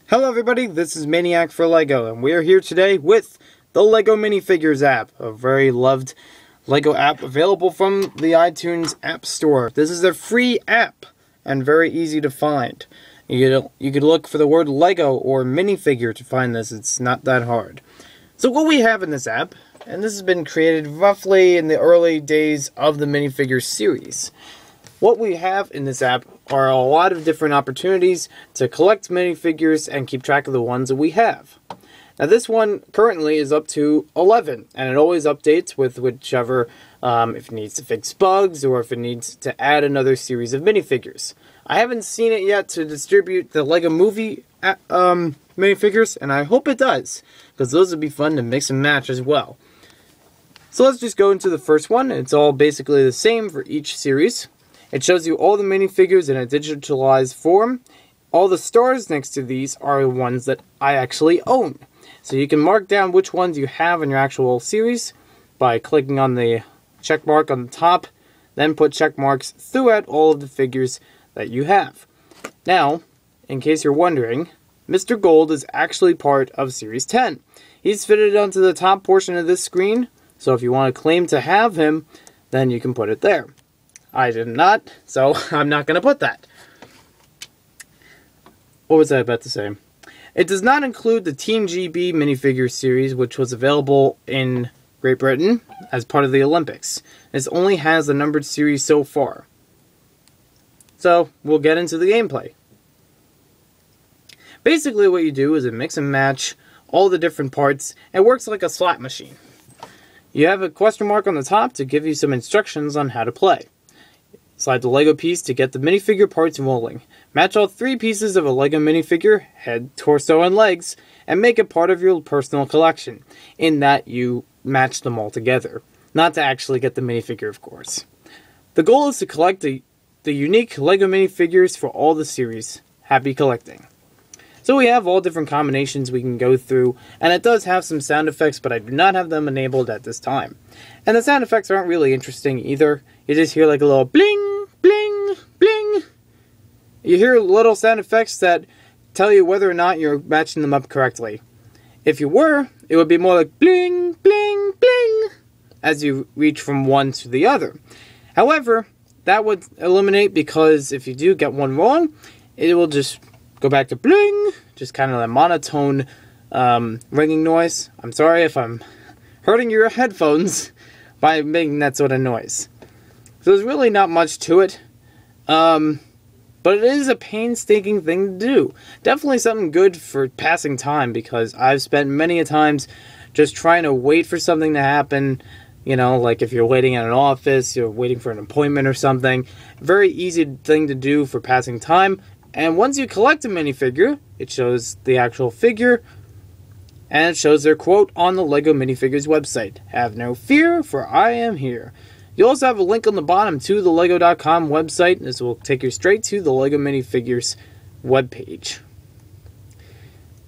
Hello everybody, this is Maniac for LEGO, and we are here today with the LEGO Minifigures app, a very loved LEGO app available from the iTunes App Store. This is a free app, and very easy to find. You could look for the word LEGO or minifigure to find this, it's not that hard. So what we have in this app, and this has been created roughly in the early days of the minifigure series. What we have in this app are a lot of different opportunities to collect minifigures and keep track of the ones that we have. Now this one currently is up to 11, and it always updates with whichever, if it needs to fix bugs or if it needs to add another series of minifigures. I haven't seen it yet to distribute the LEGO Movie minifigures, and I hope it does, because those would be fun to mix and match as well. So let's just go into the first one. It's all basically the same for each series. It shows you all the minifigures in a digitalized form. All the stars next to these are the ones that I actually own. So you can mark down which ones you have in your actual series by clicking on the check mark on the top, then put check marks throughout all of the figures that you have. Now, in case you're wondering, Mr. Gold is actually part of Series 10. He's fitted onto the top portion of this screen, so if you want to claim to have him, then you can put it there. I did not, so I'm not going to put that. What was I about to say? It does not include the Team GB minifigure series, which was available in Great Britain as part of the Olympics. This only has the numbered series so far. So, we'll get into the gameplay. Basically what you do is mix and match all the different parts. It works like a slot machine. You have a question mark on the top to give you some instructions on how to play. Slide the LEGO piece to get the minifigure parts rolling. Match all 3 pieces of a LEGO minifigure, head, torso, and legs, and make it part of your personal collection, in that you match them all together. Not to actually get the minifigure, of course. The goal is to collect the unique LEGO minifigures for all the series. Happy collecting. So we have all different combinations we can go through, and it does have some sound effects, but I do not have them enabled at this time. And the sound effects aren't really interesting either. You just hear like a little bling, bling, bling. You hear little sound effects that tell you whether or not you're matching them up correctly. If you were, it would be more like bling, bling, bling, as you reach from one to the other. However, that would eliminate, because if you do get one wrong, it will just go back to bling, just kind of a monotone ringing noise. I'm sorry if I'm hurting your headphones by making that sort of noise. So there's really not much to it, but it is a painstaking thing to do. Definitely something good for passing time, because I've spent many a times just trying to wait for something to happen. You know, like if you're waiting at an office, you're waiting for an appointment or something. Very easy thing to do for passing time. And once you collect a minifigure, it shows the actual figure, and it shows their quote on the LEGO Minifigures website. Have no fear, for I am here. You also have a link on the bottom to the LEGO.com website. This will take you straight to the LEGO Minifigures webpage.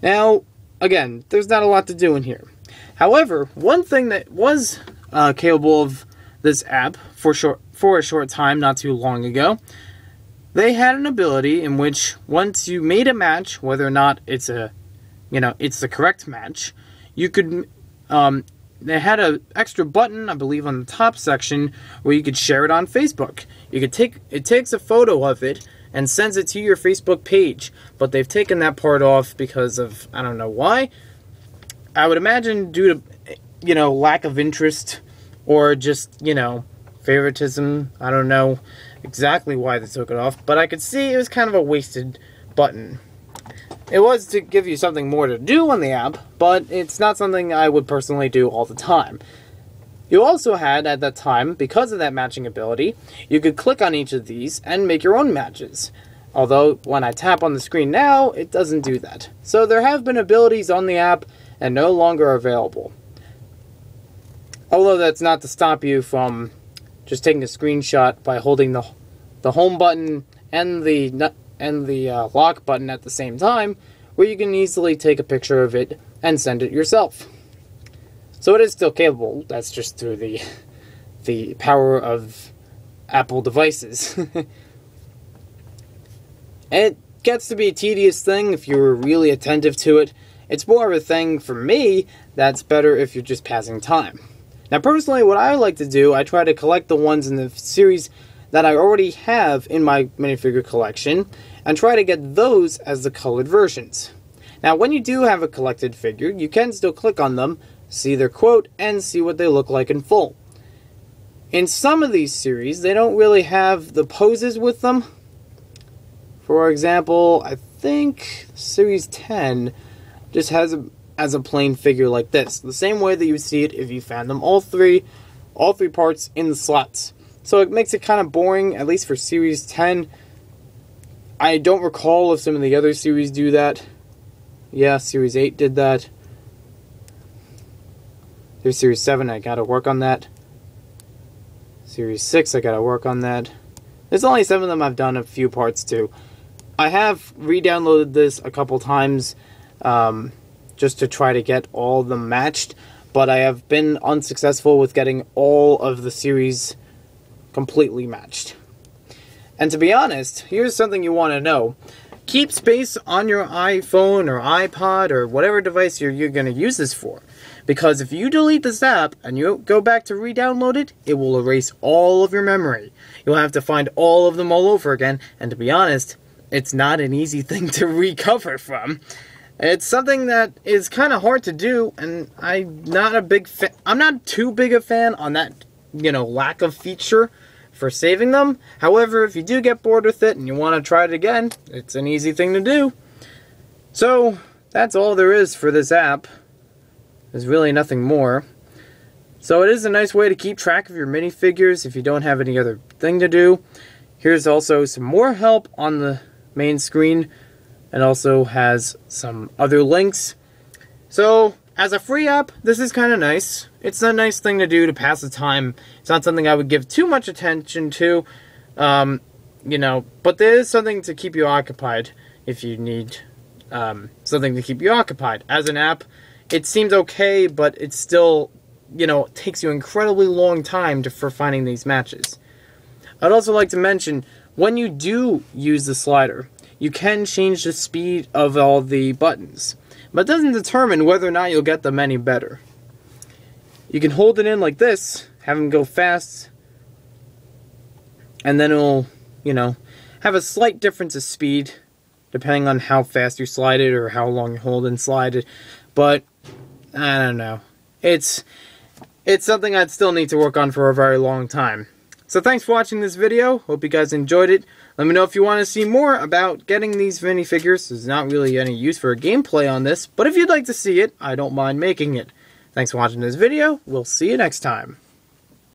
Now, again, there's not a lot to do in here. However, one thing that was capable of this app for a short time, not too long ago, they had an ability in which once you made a match, whether or not it's the correct match, you could, they had an extra button, I believe, on the top section where you could share it on Facebook. You could it takes a photo of it and sends it to your Facebook page, but they've taken that part off because of, I don't know why. I would imagine due to, lack of interest or just, favoritism. I don't know exactly why they took it off, but I could see it was kind of a wasted button. It was to give you something more to do on the app, but it's not something I would personally do all the time. You also had, at that time, because of that matching ability, you could click on each of these and make your own matches. Although, when I tap on the screen now, it doesn't do that. So there have been abilities on the app and no longer available. Although that's not to stop you from just taking a screenshot by holding the home button and the lock button at the same time, where you can easily take a picture of it and send it yourself. So it is still capable. That's just through the power of Apple devices. And it gets to be a tedious thing if you're really attentive to it. It's more of a thing for me that's better if you're just passing time. Now personally, what I like to do, I try to collect the ones in the series that I already have in my minifigure collection and try to get those as the colored versions. Now when you do have a collected figure, you can still click on them, see their quote, and see what they look like in full. In some of these series, they don't really have the poses with them. For example, I think Series 10 just has a plain figure like this. The same way that you would see it if you found them all three parts in the slots. So it makes it kind of boring, at least for Series 10. I don't recall if some of the other series do that. Yeah, Series 8 did that. There's Series 7, I gotta work on that. Series 6, I gotta work on that. There's only some of them I've done a few parts to. I have re-downloaded this a couple times just to try to get all of them matched, but I have been unsuccessful with getting all of the series completely matched. And to be honest, here's something you want to know. Keep space on your iPhone or iPod or whatever device you're going to use this for. Because if you delete this app and you go back to re-download it, it will erase all of your memory. You'll have to find all of them all over again, and to be honest, it's not an easy thing to recover from. It's something that is kind of hard to do, and I'm not too big a fan on that, lack of feature for saving them. However, if you do get bored with it and you want to try it again, it's an easy thing to do. So, that's all there is for this app. There's really nothing more. So it is a nice way to keep track of your minifigures if you don't have any other thing to do. Here's also some more help on the main screen, and also has some other links. So, as a free app, this is kind of nice. It's a nice thing to do to pass the time. It's not something I would give too much attention to, but there is something to keep you occupied if you need something to keep you occupied. As an app, it seems okay, but it's still, it takes you an incredibly long time for finding these matches. I'd also like to mention, when you do use the slider, you can change the speed of all the buttons, but it doesn't determine whether or not you'll get them any better. You can hold it in like this, have them go fast, and then it'll, have a slight difference of speed, depending on how fast you slide it or how long you hold and slide it, but I don't know. It's something I'd still need to work on for a very long time. So thanks for watching this video. Hope you guys enjoyed it. Let me know if you want to see more about getting these minifigures. There's not really any use for a gameplay on this, but if you'd like to see it, I don't mind making it. Thanks for watching this video. We'll see you next time.